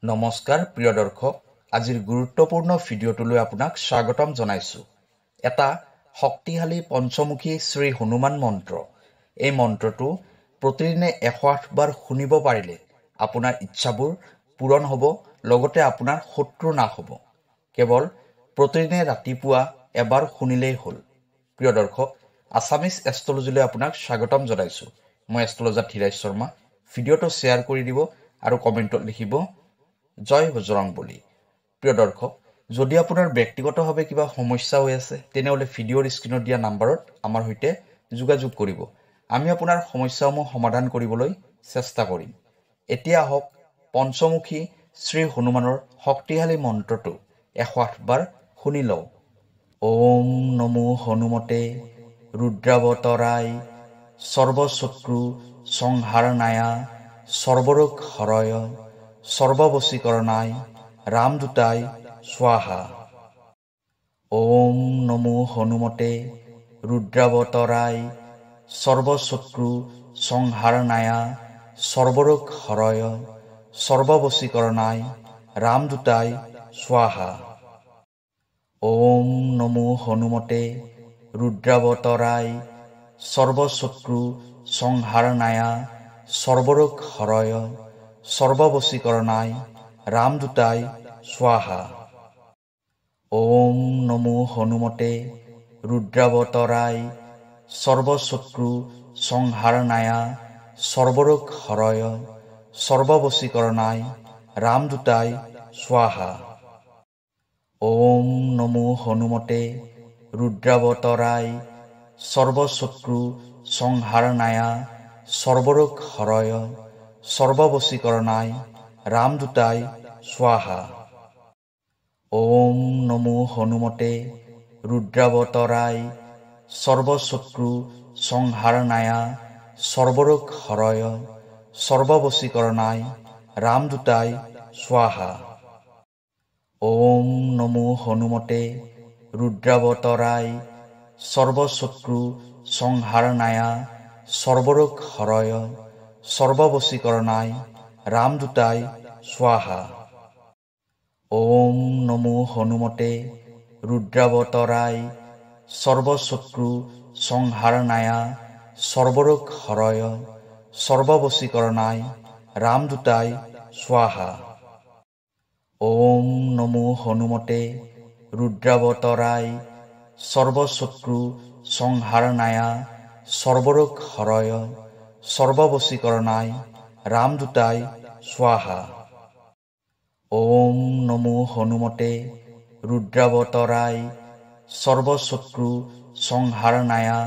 নমস্কাৰ প্ৰিয় দৰ্শক, আজিৰ গুৰুত্বপূৰ্ণ ভিডিঅ'টোলৈ আপোনাক স্বাগতম জনাইছোঁ। এটা শক্তিশালী পঞ্চমুখী শ্ৰী হনুমান মন্ত্ৰ। এই মন্ত্ৰটো প্ৰতিদিনে 108 বাৰ শুনিব পাৰিলে আপোনাৰ ইচ্ছাবোৰ পূৰণ হ'ব, লগতে আপোনাৰ শত্ৰু নাশ হ'ব। কেৱল প্ৰতিদিনে ৰাতিপুৱা এবাৰ শুনিলেই হ'ল। প্ৰিয় দৰ্শক, আছামিজ এষ্ট্ৰলজীলৈ আপোনাক স্বাগতম জনাইছোঁ। মই এষ্ট্ৰলজাৰ ধীৰাজ শৰ্মা। ভিডিঅ'টো শ্বেয়াৰ কৰি দিব আৰু কমেণ্টত লিখিব জয় বজৰং বলী। প্ৰিয় দৰ্শক, যদি আপোনাৰ ব্যক্তিগতভাৱে কিবা সমস্যা হৈ আছে, তেনেহ'লে ভিডিঅ'ৰ স্ক্ৰীণত দিয়া নাম্বাৰত আমাৰ সৈতে যোগাযোগ কৰিব। আমি আপোনাৰ সমস্যাসমূহ সমাধান কৰিবলৈ চেষ্টা কৰিম। এতিয়া আহক পঞ্চমুখী শ্ৰী হনুমানৰ শক্তিশালী মন্ত্ৰটো 108 বাৰ শুনি লওঁ। ওম নমো হনুমতে ৰুদ্ৰাৱতৰাই সৰ্বশত্ৰু সংহাৰনায়া সৰ্বৰোগ হৰয় সৰ্ববশীকৰণায় ৰামদূতায় স্বাহা। ওম নমো হনুমতে ৰুদ্ৰাৱতৰাই সৰ্বশত্ৰু সংহাৰনায়া সৰ্বৰোগ হৰয় সৰ্ববশীকৰণায় ৰামদূতায় স্বাহা। ওম নমো হনুমতে ৰুদ্ৰাৱতৰাই সৰ্বশত্ৰু সংহাৰনায়া সৰ্বৰোগ হৰয় সৰ্ববশীকৰণায় ৰামদূতায় স্বাহা। ওম নমো হনুমতে ৰুদ্ৰাৱতৰাই সৰ্বশত্ৰু সংহাৰনায়া সৰ্বৰোগ হৰয় সৰ্ববশীকৰণায় ৰামদূতায় স্বাহা। ওম নমো হনুমতে ৰুদ্ৰাৱতৰাই সৰ্বশত্ৰু সংহাৰনায়া সৰ্বৰোগ হৰয় সৰ্ববশীকৰণায় ৰামদূতায় স্বাহা। ওম নমো হনুমতে ৰুদ্ৰাৱতৰাই সৰ্বশত্ৰু সংহাৰনায়া সৰ্বৰোগ হৰয় সৰ্ববশীকৰণায় ৰামদূতায় স্বাহা। ওম নমো হনুমতে ৰুদ্ৰাৱতৰাই সৰ্বশত্ৰু সংহাৰনায়া সৰ্বৰোগ হৰয় সৰ্ববশীকৰণায় ৰামদূতায় স্বাহা। ওম নমো হনুমতে ৰুদ্ৰাৱতৰাই সৰ্বশত্ৰু সংহাৰনায়া সৰ্বৰোগ হৰয় সৰ্ববশীকৰণায় ৰামদূতায় স্বাহা। ওম নমো হনুমতে ৰুদ্ৰাৱতৰাই সৰ্বশত্ৰু সংহাৰনায়া সৰ্বৰোগ হৰয় সৰ্ববশীকৰণায় ৰামদূতায় স্বাহা। ওম নমো হনুমতে ৰুদ্ৰাৱতৰাই সৰ্বশত্ৰু সংহাৰনায়া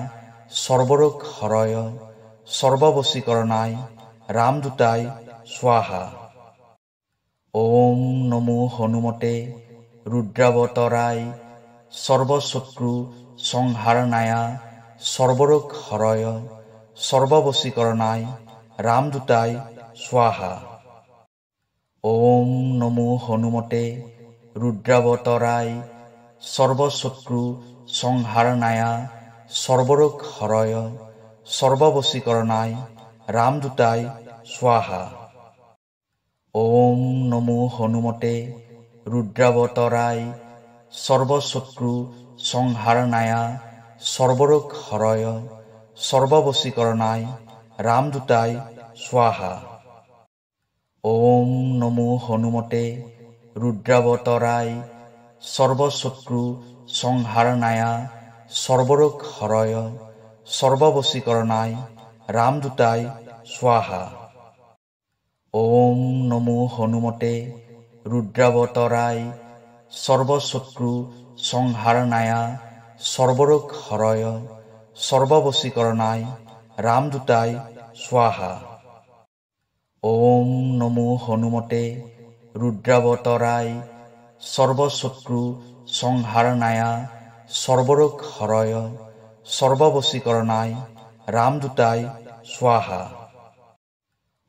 সৰ্বৰোগ হৰয় সৰ্ববশীকৰণায় ৰামদূতায় স্বাহা। ওম নমো হনুমতে ৰুদ্ৰাৱতৰাই সৰ্বশত্ৰু সংহাৰনায়া সৰ্বৰোগ হৰয় সৰ্ববশীকৰণায় ৰামদূতায় স্বাহা। ওম নমো হনুমতে ৰুদ্ৰাৱতৰাই সৰ্বশত্ৰু সংহাৰনায়া সৰ্বৰোগ হৰয় সৰ্ববশীকৰণায় ৰামদূতায় স্বাহা। ওম নমো হনুমতে ৰুদ্ৰাৱতৰাই সৰ্বশত্ৰু সংহাৰনায়া সৰ্বৰোগ হৰয় সৰ্ববশীকৰণায় ৰামদূতায় স্বাহা। ওম নমো হনুমতে ৰুদ্ৰাৱতৰাই সৰ্বশত্ৰু সংহাৰনায়া সৰ্বৰোগ হৰয় সৰ্ববশীকৰণায় ৰামদূতায় স্বাহা। ওম নমো হনুমতে ৰুদ্ৰাৱতৰাই সৰ্বশত্ৰু সংহাৰনায়া সৰ্বৰোগ হৰয় সৰ্ববশীকৰণায় ৰামদূতায় স্বাহা। ওম নমো হনুমতে ৰুদ্ৰাৱতৰাই সৰ্বশত্ৰু সংহাৰনায়া সৰ্বৰোগ হৰয় সৰ্ববশীকৰণায় ৰামদূতায় স্বাহা।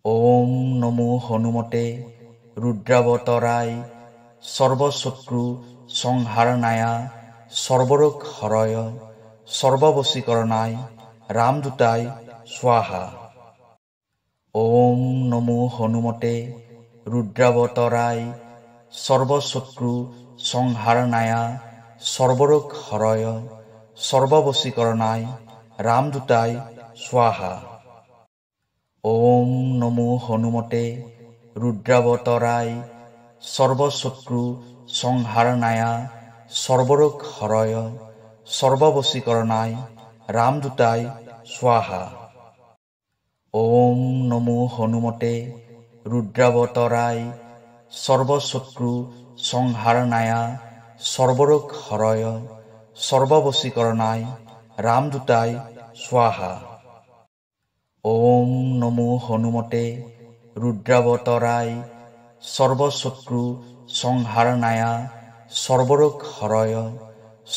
ওম নমো হনুমতে ৰুদ্ৰাৱতৰাই সৰ্বশত্ৰু সংহাৰনায়া সৰ্বৰোগ হৰয় সৰ্ববশীকৰণায় ৰামদূতায় স্বাহা। ওম নমো হনুমতে রুদ্রাবতরায় সর্বশত্রু সংহারণায়া সর্বরোগ হরয় সর্ববশীকরণায় রামদূতায় স্বাহা। ওম নমো হনুমতে রুদ্রাবতরায় সর্বশত্রু সংহারণায়া সর্বরোগ হরয় সর্ববশীকরণায় রামদূতায় স্বাহা। ওম নমো হনুমতে রুদ্রাবতরায় সর্বশত্রু সংহারণায়া সর্বরোগ হরয় সর্ববশীকরণায় রামদূতায় স্বাহা। ওম নমো হনুমতে রুদ্রাবতরায় সর্বশত্রু সংহারণায়া সর্বরোগ হরয়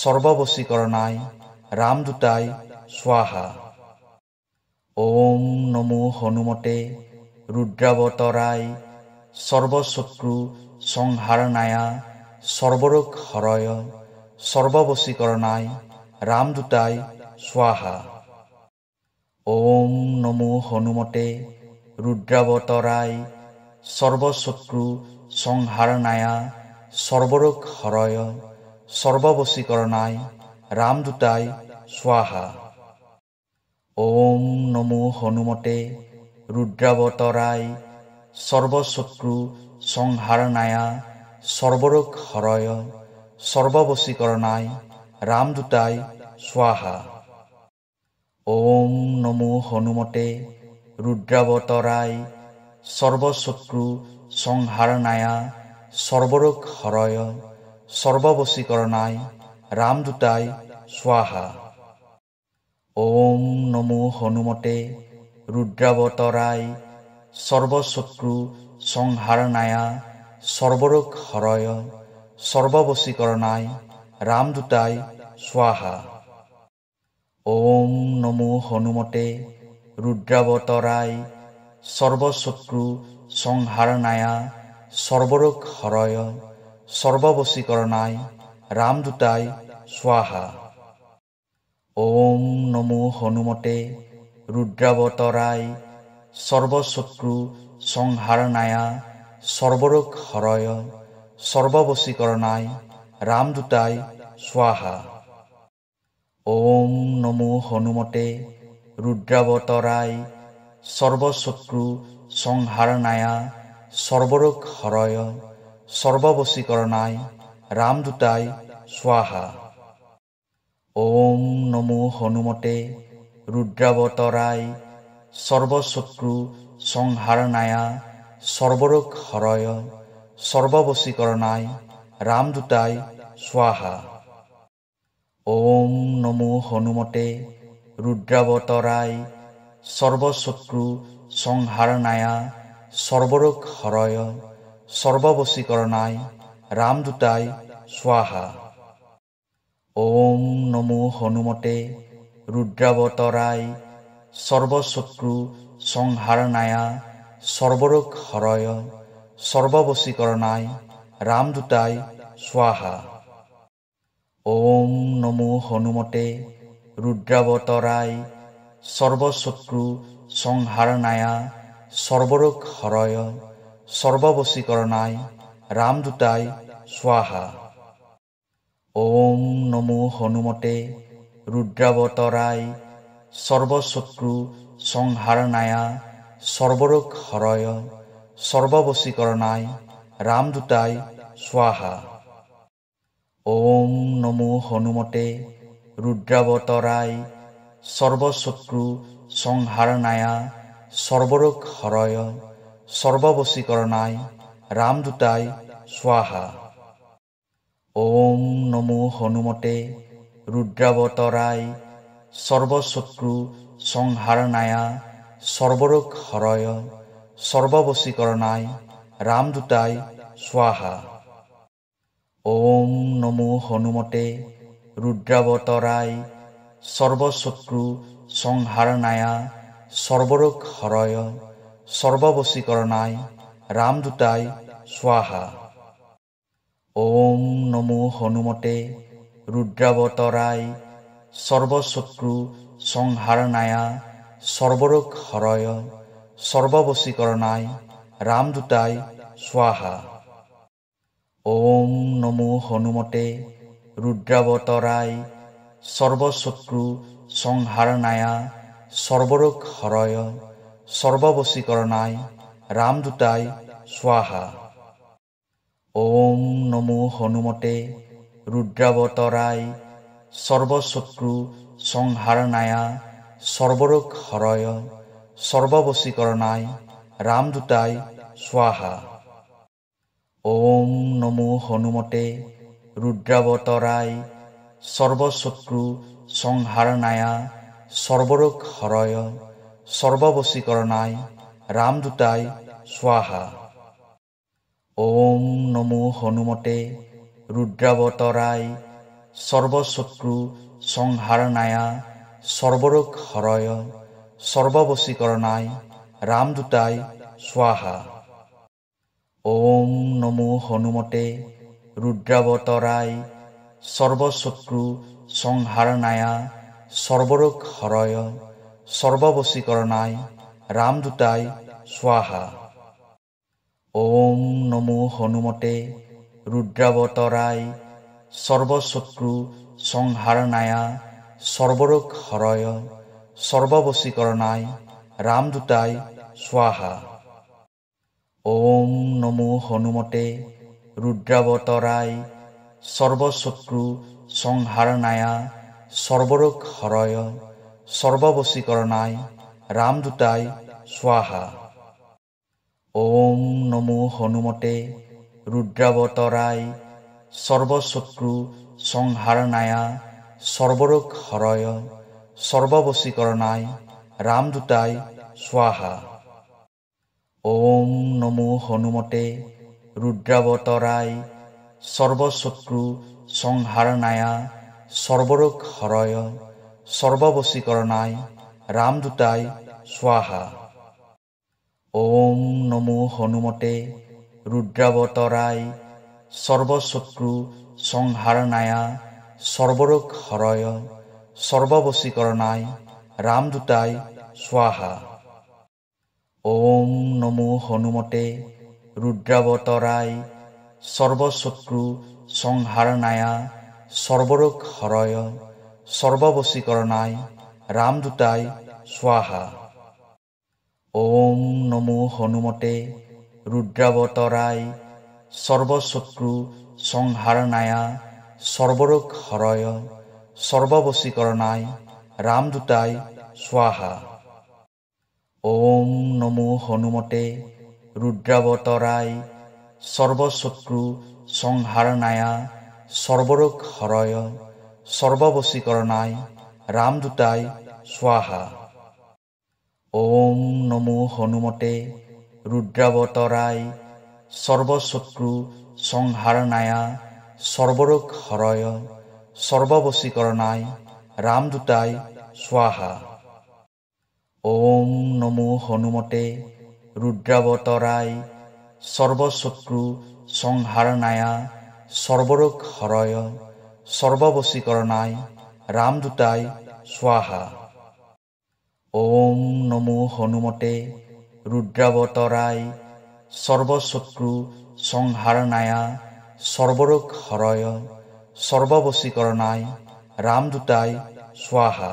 সর্ববশীকরণায় রামদূতায় স্বাহা। ওম নমো হনুমতে রুদ্রাবতরায় সর্বশত্রু সংহারণায়া সর্বরোগ হরয় সর্ববশীকরণায় রামদূতায় স্বাহা। ওম নমো হনুমতে রুদ্রাবতরায় সর্বশত্রু সংহারণায়া সর্বরোগ হরয় সর্ববশীকরণায় রামদূতায় স্বাহা। ওম নমো হনুমতে রুদ্রাবতরায় সর্বশত্রু সংহারণায়া সর্বরোগ হরয় সর্ববশীকরণায় রামদূতায় স্বাহা। ওম নমো হনুমতে রুদ্রাবতরায় সর্বশত্রু সংহারণায়া সর্বরোগ হরয় সর্ববশীকরণায় রামদূতায় স্বাহা। ওম নমো হনুমতে রুদ্রাবতরায় সর্বশত্রু সংহারণায়া সর্বরোগ হরয় সর্ববশীকরণায় রামদূতায় স্বাহা। ওম নমো হনুমতে রুদ্রাবতরায় সর্বশত্রু সংহারণায়া সর্বরোগ হরয় সর্ববশীকরণায় রামদূতায় স্বাহা। ওম নমো হনুমতে রুদ্রাবতরায় সর্বশত্রু সংহারণায়া সর্বরোগ হরয় সর্ববশীকরণায় রামদূতায় স্বাহা। ওম নমো হনুমতে রুদ্রাবতরায় সর্বশত্রু সংহারণায়া সর্বরোগ হরয় সর্ববশীকরণায় রামদূতায় স্বাহা। ওম নমো হনুমতে রুদ্রাবতরায় সর্বশত্রু সংহারণায়া সর্বরোগ হরয় সর্ববশীকরণায় রামদূতায় স্বাহা। ওম নমো হনুমতে রুদ্রাবতরায় সর্বশত্রু সংহারণায়া সর্বরোগ হরয় সর্ববশীকরণায় রামদূতায় স্বাহা। ওম নমো হনুমতে রুদ্রাবতরায় সর্বশত্রু সংহারণায়া সর্বরোগ হরয় সর্ববশীকরণায় রামদূতায় স্বাহা। ওম নমো হনুমতে রুদ্রাবতরায় সর্বশত্রু সংহারণায়া সর্বরোগ হরয় সর্ববশীকরণায় রামদূতায় স্বাহা। ওম নমো হনুমতে রুদ্রাবতরায় সর্বশত্রু সংহারণায়া সর্বরোগ হরয় সর্ববশীকরণায় রামদূতায় স্বাহা। ওম নমো হনুমতে রুদ্রাবতরায় সর্বশত্রু সংহারণায়া সর্বরোগ হরয় সর্ববশীকরণায় রামদূতায় স্বাহা। ওম নমো হনুমতে রুদ্রাবতরায় সর্বশত্রু সংহারণায়া সর্বরোগ হরয় সর্ববশীকরণায় রামদূতায় স্বাহা। ওম নমো হনুমতে রুদ্রাবতরায় সর্বশত্রু সংহারণায়া সর্বরোগ হরয় সর্ববশীকরণায় রামদূতায় স্বাহা। ওম নমো হনুমতে রুদ্রাবতরায় সর্বশত্রু সংহারণায়া সর্বরোগ হরয় সর্ববশীকরণায় রামদূতায় স্বাহা। ওম নমো হনুমতে রুদ্রাবতরায় সর্বশত্রু সংহারণায়া সর্বরোগ হরয় সর্ববশীকরণায় রামদূতায় স্বাহা। ওম নমো হনুমতে রুদ্রাবতরায় সর্বশত্রু সংহারণায়া সর্বরোগ হরয় সর্ববশীকরণায় রামদূতায় স্বাহা। ওম নমো হনুমতে রুদ্রাবতরায় সর্বশত্রু সংহারণায়া সর্বরোগ হরয় সর্ববশীকরণায় রামদূতায় স্বাহা। ওম নমো হনুমতে রুদ্রাবতরায় সর্বশত্রু সংহারণায়া সর্বরোগ হরয় সর্ববশীকরণায় রামদূতায় স্বাহা। ওম নমো হনুমতে রুদ্রাবতরায় সর্বশত্রু সংহারণায়া সর্বরোগ হরয় সর্ববশীকরণায় রামদূতায় স্বাহা। ওম নমো হনুমতে রুদ্রাবতরায় সর্বশত্রু সংহারণায়া সর্বরোগ হরয় সর্ববশীকরণায় রামদূতায় স্বাহা। ওম নমো হনুমতে রুদ্রাবতরায় সর্বশত্রু সংহারণায়া সর্বরোগ হরয় সর্ববশীকরণায় রামদূতায় স্বাহা। ওম নমো হনুমতে রুদ্রাবতরায় সর্বশত্রু সংহারণায়া সর্বরোগ হরয় সর্ববশীকরণায় রামদূতায় স্বাহা। ওম নমো হনুমতে রুদ্রাবতরায় সর্বশত্রু সংহারণায়া সর্বরোগ হরয় সর্ববশীকরণায় রামদূতায় স্বাহা। ওম নমো হনুমতে রুদ্রাবতরায় সর্বশত্রু সংহারণায়া সর্বরোগ হরয় সর্ববশীকরণায় রামদূতায় স্বাহা। ওম নমো হনুমতে রুদ্রাবতরায় সর্বশত্রু সংহারণায়া সর্বরোগ হরয় সর্ববশীকরণায় রামদূতায় স্বাহা। ওম নমো হনুমতে রুদ্রাবতরায় সর্বশত্রু সংহারণায়া সর্বরোগ হরয় সর্ববশীকরণায় রামদূতায় স্বাহা। ওম নমো হনুমতে রুদ্রাবতরায় সর্বশত্রু সংহারণায়া সর্বরোগ হরয় সর্ববশীকরণায় রামদূতায় স্বাহা। ওম নমো হনুমতে রুদ্রাবতরায় সর্বশত্রু সংহারণায়া সর্বরোগ হরয় সর্ববশীকরণায় রামদূতায় স্বাহা। ওম নমো হনুমতে রুদ্রাবতরায় সর্বশত্রু সংহারণায়া সর্বরোগ হরয় সর্ববশীকরণায় রামদূতায় স্বাহা। ওম নমো হনুমতে রুদ্রাবতরায় সর্বশত্রু সংহারণায়া সর্বরোগ হরয় সর্ববশীকরণায় রামদূতায় স্বাহা।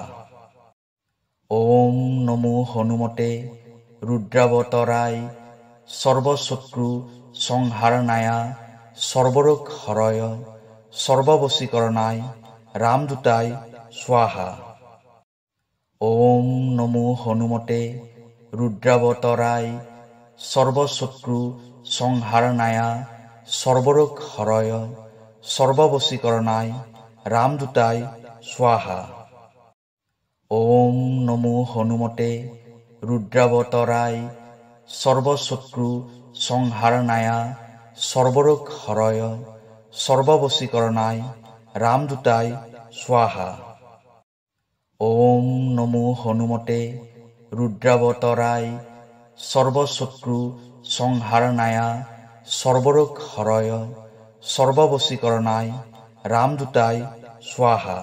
ওম নমো হনুমতে রুদ্রাবতরায় সর্বশত্রু সংহারণায়া সর্বরোগ হরয় সর্ববশীকরণায় রামদূতায় স্বাহা। ওম নমো হনুমতে রুদ্রাবতরায় সর্বশত্রু সংহারণায়া সর্বরোগ হরয় সর্ববশীকরণায় রামদূতায় স্বাহা। ওম নমো হনুমতে রুদ্রাবতরায় সর্বশত্রু সংহারণায়া সর্বরোগ হরয় সর্ববশীকরণায় রামদূতায় স্বাহা। ওম নমো হনুমতে রুদ্রাবতরায় সর্বশত্রু সংহারণায়া সর্বরোগ হরয় সর্ববশীকরণায় রামদূতায় স্বাহা।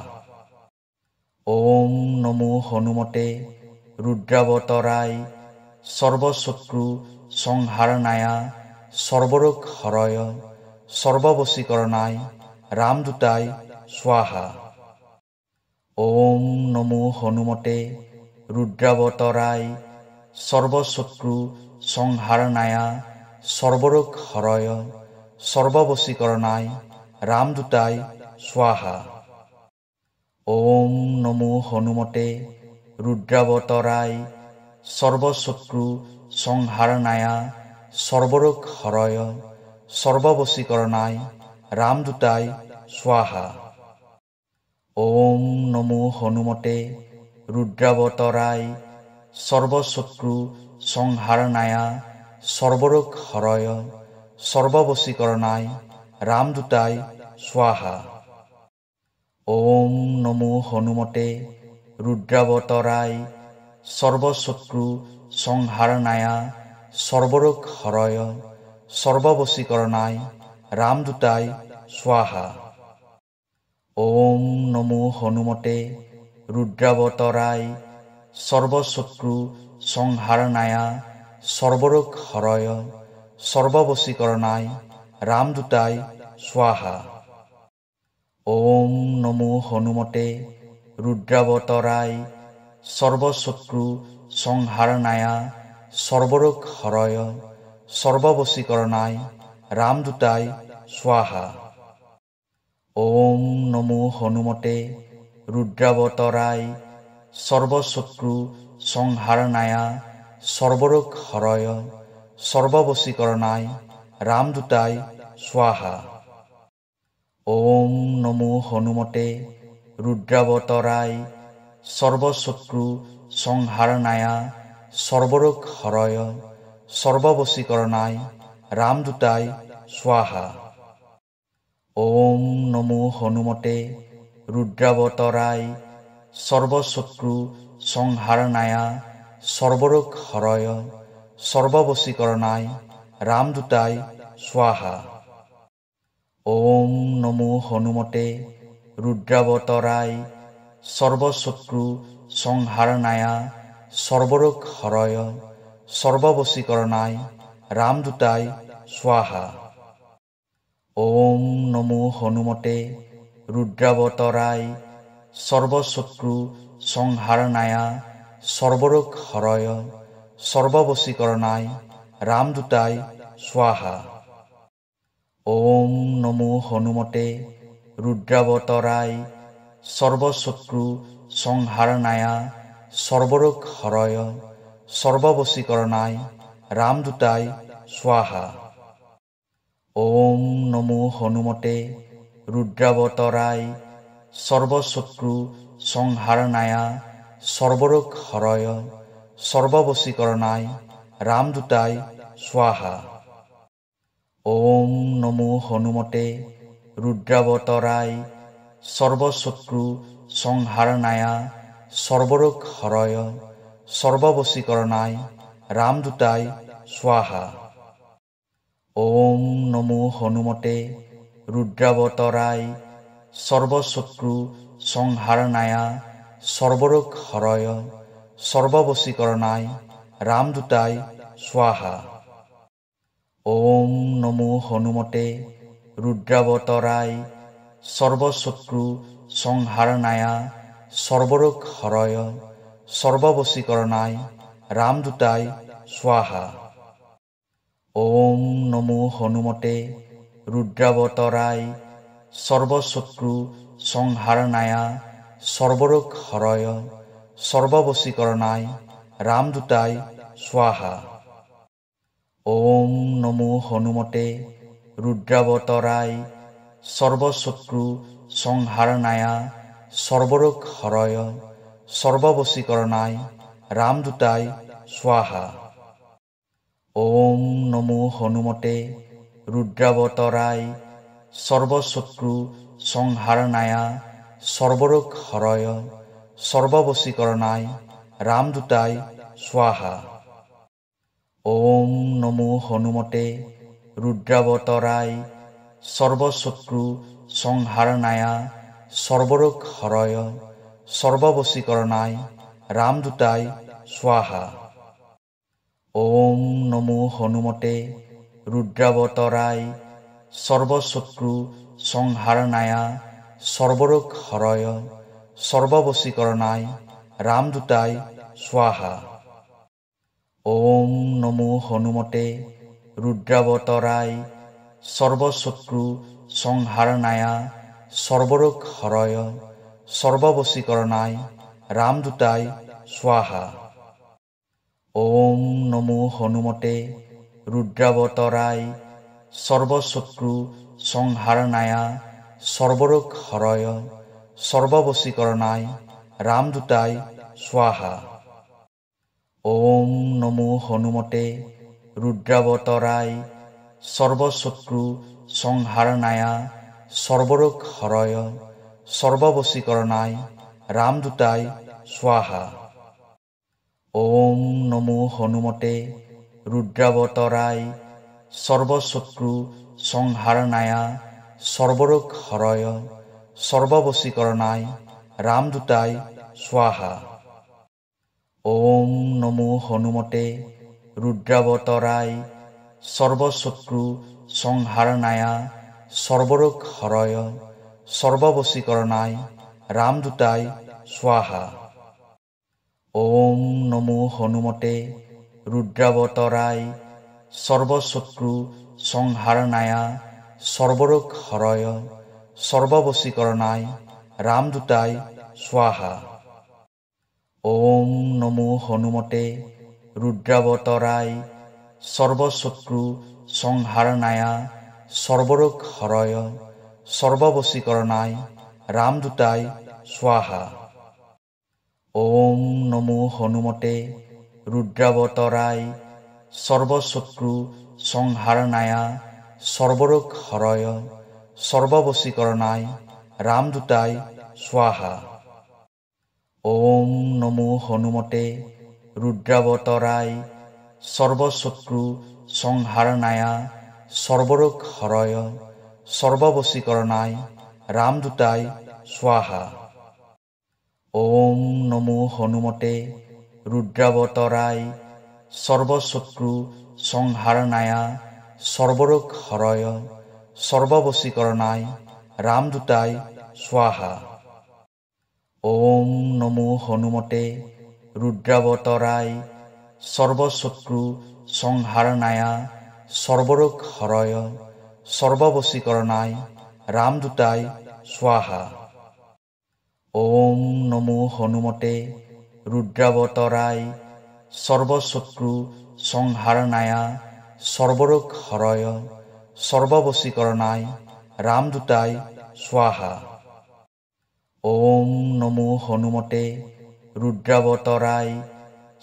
ওম নমো হনুমতে রুদ্রাবতরায় সর্বশত্রু সংহারণায়া সর্বরোগ হরয় সর্ববশীকরণায় রামদূতায় স্বাহা। ওম নমো হনুমতে রুদ্রাবতরায় সর্বশত্রু সংহারণায় সর্বরোগ হরয় সর্ববশীকরণায় রামদূতায় স্বাহা। ওম নমো হনুমতে রুদ্রাবতরায় সর্বশত্রু সংহারণায় সর্বরোগ হরয় সর্ববশীকরণায় রামদূতায় স্বাহা। ওম নমো হনুমতে রুদ্রাবতরায় সর্বশত্রু সংহারণায় সর্বরোগ হরয় সর্ববশীকরণায় রামদূতায় স্বাহা। ওম নমো হনুমতে রুদ্রাবতরায় সর্বশত্রু সংহারণায় সর্বরোগ হরয় সর্ববশীকরণায় রামদূতায় স্বাহা। ওম নমো হনুমতে রুদ্রাবতরায় সর্বশত্রু সংহারণায় সর্বরোগ হরয় সর্ববশীকরণায় রামদূতায় স্বাহা। ওম নমো হনুমতে রুদ্রাবতরায় সর্বশত্রু সংহারণায় সর্বরোগ হরয় সর্ববশীকরণায় রামদূতায় স্বাহা। ওম নমো হনুমতে রুদ্রাবতরায় সর্বশত্রু সংহারণায় সর্বরোগ হরয় সর্ববশীকরণায় রামদূতায় স্বাহা। ওম নমো হনুমতে রুদ্রাবতরায় সর্বশত্রু সংহারণায় সর্বরোগ হরয় সর্ববশীকরণায় রামদূতায় স্বাহা। ওম নমো হনুমতে রুদ্রাবতরায় সর্বশত্রু সংহারণায় সর্বরোগ হরয় সর্ববশীকরণায় রামদূতায় স্বাহা। ওম নমো হনুমতে রুদ্রাবতরায় সর্বশত্রু সংহারণায় সর্বরোগ হরয় সর্ববশীকরণায় রামদূতায় স্বাহা। ওম নমো হনুমতে রুদ্রাবতরায় সর্বশত্রু সংহারণায় সর্বরোগ হরয় সর্ববশীকরণায় রামদূতায় স্বাহা। ওম নমো হনুমতে রুদ্রাবতরায় সর্বশত্রু সংহারণায় সর্বরোগ হরয় সর্ববশীকরণায় রামদূতায় স্বাহা। ওম নমো হনুমতে রুদ্রাবতরায় সর্বশত্রু সংহারণায় সর্বরোগ হরয় সর্ববশীকরণায় রামদূতায় স্বাহা। ওম নমো হনুমতে রুদ্রাবতরায় সর্বশত্রু সংহারণায় সর্বরোগ হরয় সর্ববশীকরণায় রামদূতায় স্বাহা। ওম নমো হনুমতে রুদ্রাবতরায় সর্বশত্রু সংহারণায় সর্বরোগ হরয় সর্ববশীকরণায় রামদূতায় স্বাহা। ওম নমো হনুমতে রুদ্রাবতরায় সর্বশত্রু সংহারণায় সর্বরোগ হরয় সর্ববশীকরণায় রামদূতায় স্বাহা। ওম নমো হনুমতে রুদ্রাবতরায় সর্বশত্রু সংহারণায় সর্বরোগ হরয় সর্ববশীকরণায় রামদূতায় স্বাহা। ওম নমো হনুমতে রুদ্রাবতরায় সর্বশত্রু সংহারণায় সর্বরোগ হরয় সর্ববশীকরণায় রামদূতায় স্বাহা। ওম নমো হনুমতে রুদ্রাবতরায় সর্বশত্রু সংহারণায় সর্বরোগ হরয় সর্ববশীকরণায় রামদূতায় স্বাহা। ওম নমো হনুমতে রুদ্রাবতরায় সর্বশত্রু সংহারণায় সর্বরোগ হরয় সর্ববশীকরণায় রামদূতায় স্বাহা। ওম নমো হনুমতে রুদ্রাবতরায় সর্বশত্রু সংহারণায়া সর্বরোগ হরয় সর্ববশীকরণায় রামদূতায় স্বাহা। ওম নমো হনুমতে রুদ্রাবতরায় সর্বশত্রু সংহারণায়া সর্বরোগ হরয় সর্ববশীকরণায় রামদূতায় স্বাহা। ওম নমো হনুমতে রুদ্রাবতরায় সর্বশত্রু সংহারণায়া সর্বরোগ হরয় সর্ববশীকরণায় রামদূতায় স্বাহা। ওম নমো হনুমতে রুদ্রাবতরায় সর্বশত্রু সংহারণায়া সর্বরোগ হরয় সর্ববশীকরণায় রামদূতায় স্বাহা। ওম নমো হনুমতে রুদ্রাবতরায় সর্বশত্রু সংহারণায়া সর্বরোগ হরয় সর্ববশীকরণায় রামদূতায় স্বাহা। ওম নমো হনুমতে রুদ্রাবতরায় সর্বশত্রু সংহারণায়া সর্বরোগ হরয় সর্ববশীকরণায় রামদূতায় স্বাহা। ওম নমো হনুমতে রুদ্রাবতরায় সর্বশত্রু সংহারণায়া সর্বরোগ হরয় সর্ববশীকরণায় রামদূতায় স্বাহা। ওম নমো হনুমতে রুদ্রাবতরায় সর্বশত্রু সংহারণায়া সর্বরোগ হরয় সর্ববশীকরণায় রামদূতায় স্বাহা। ওম নমো হনুমতে রুদ্রাবতরায় সর্বশত্রু সংহারণায়া সর্বরোগ হরয় সর্ববশীকরণায় রামদূতায় স্বাহা। ওম নমো হনুমতে রুদ্রাবতরায় সর্বশত্রু সংহারণায়া সর্বরোগ হরয় সর্ববশীকরণায় রামদূতায় স্বাহা। ওম নমো হনুমতে রুদ্রাবতরায় সর্বশত্রু সংহারণায়া সর্বরোগ হরয় সর্ববশীকরণায় রামদূতায় স্বাহা। ওম নমো হনুমতে রুদ্রাবতরায় সর্বশত্রু সংহারণায়া সর্বরোগ হরয় সর্ববশীকরণায় রামদূতায় স্বাহা। ওম নমো হনুমতে রুদ্রাবতরায় সর্বশত্রু সংহারণায়া সর্বরোগ হরয় সর্ববশীকরণায় রামদূতায় স্বাহা। ওম নমো হনুমতে রুদ্রাবতরায়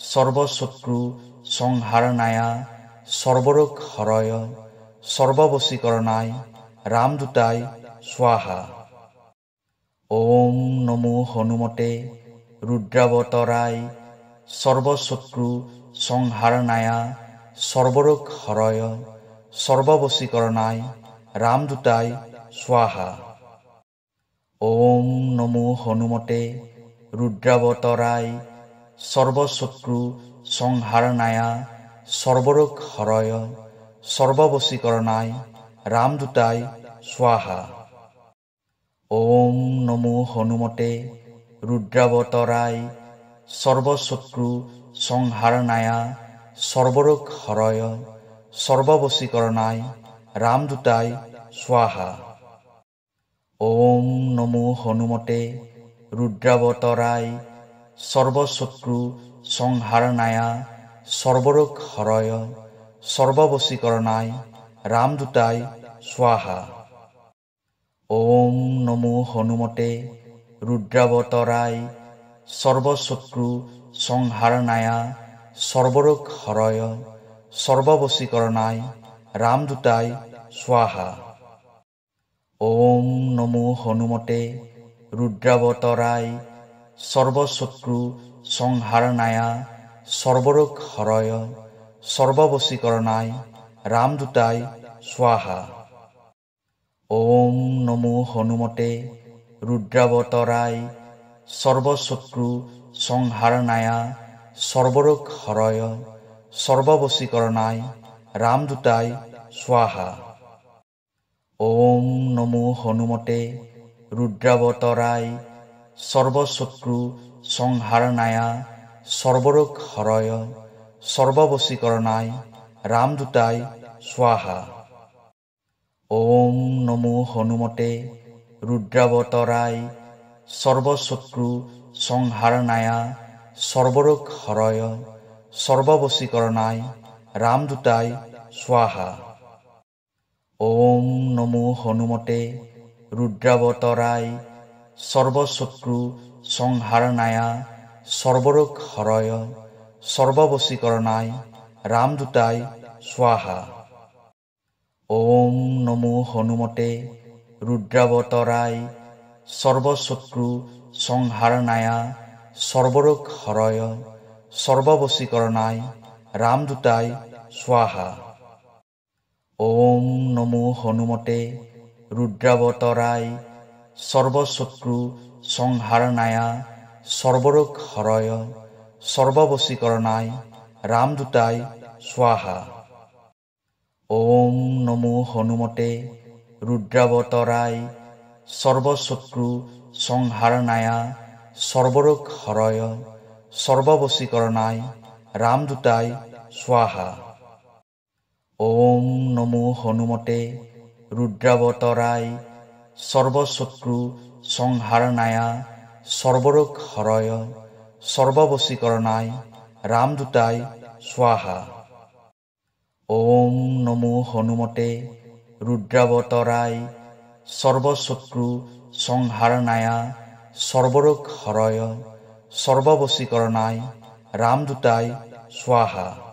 সর্বশত্রু সংহারণায়া সর্বরোগ হরয় সর্ববশীকরণায় রামদূতায় স্বাহা। ওম নমো হনুমতে রুদ্রাবতরায় সর্বশত্রু সংহারণায়া সর্বরোগ হরয় সর্ববশীকরণায় রামদূতায় স্বাহা। ওম নমো হনুমতে রুদ্রাবতরায় সর্বশত্রু সংহারণায়া সর্বরোগ হরয় সর্ববশীকরণায় রামদূতায় স্বাহা। ওম নমো হনুমতে রুদ্রাবতরায় সর্বশত্রু সংহারণায়া সর্বরোগ হরয় সর্ববশীকরণায় রামদূতায় স্বাহা। ওম নমো হনুমতে রুদ্রাবতরায় সর্বশত্রু সংহারণায়া সর্বরোগ হরয় সর্ববশীকরণায় রামদূতায় স্বাহা। ওম নমো হনুমতে রুদ্রাবতরায় সর্বশত্রু সংহারণায়া সর্বরোগ হরয় সর্ববশীকরণায় রামদূতায় স্বাহা। ওম নমো হনুমতে রুদ্রাবতরায় সর্বশত্রু সংহারণায়া সর্বরোগ হরয় সর্ববশীকরণায় রামদূতায় স্বাহা। ওম নমো হনুমতে রুদ্রাবতরায় সর্বশত্রু সংহারণায়া সর্বরোগ হরয় সর্ববশীকরণায় রামদূতায় स्वाहा। ओम नमो हनुमते रुद्रावताराय सर्वशत्रु संहारणाय सर्वरोग हरय सर्ववशीकरणाय रामदूताय स्वाहा। ओम नमो हनुमते रुद्रावताराय सर्वशत्रु संहारणाय सर्वरोग हरय सर्ववशीकरणाय रामदूताय स्वाहा। ओम नमो हनुमते रुद्रावताराय सर्वशत्रु संहारणाय सर्वरोग हरय सर्ववशीकरणाय रामदूताय स्वाहा। ओम नमो हनुमते रुद्रावताराय सर्वशत्रु संहारणाय सर्वरोग हरय सर्ववशीकरणाय रामदूताय स्वाहा। ओम नमो हनुमते रुद्रावताराय सर्वशत्रु संहारणाय सर्वरोग हरय सर्ववशीकरणाय रामदूताय स्वाहा। ओम नमो हनुमते रुद्रावताराय सर्वशत्रु संहारणाय सर्वरोग हरय सर्ववशीकरणाय रामदूताय स्वाहा। ओम नमो हनुमते रुद्रावताराय सर्वशत्रु संहारणाय सर्वरोग हरय सर्ववशीकरणाय रामदूताय स्वाहा। ओम नमो हनुमते रुद्रावताराय सर्वशत्रु संहारणाय सर्वरोग हरय सर्ववशीकरणाय रामदूताय स्वाहा।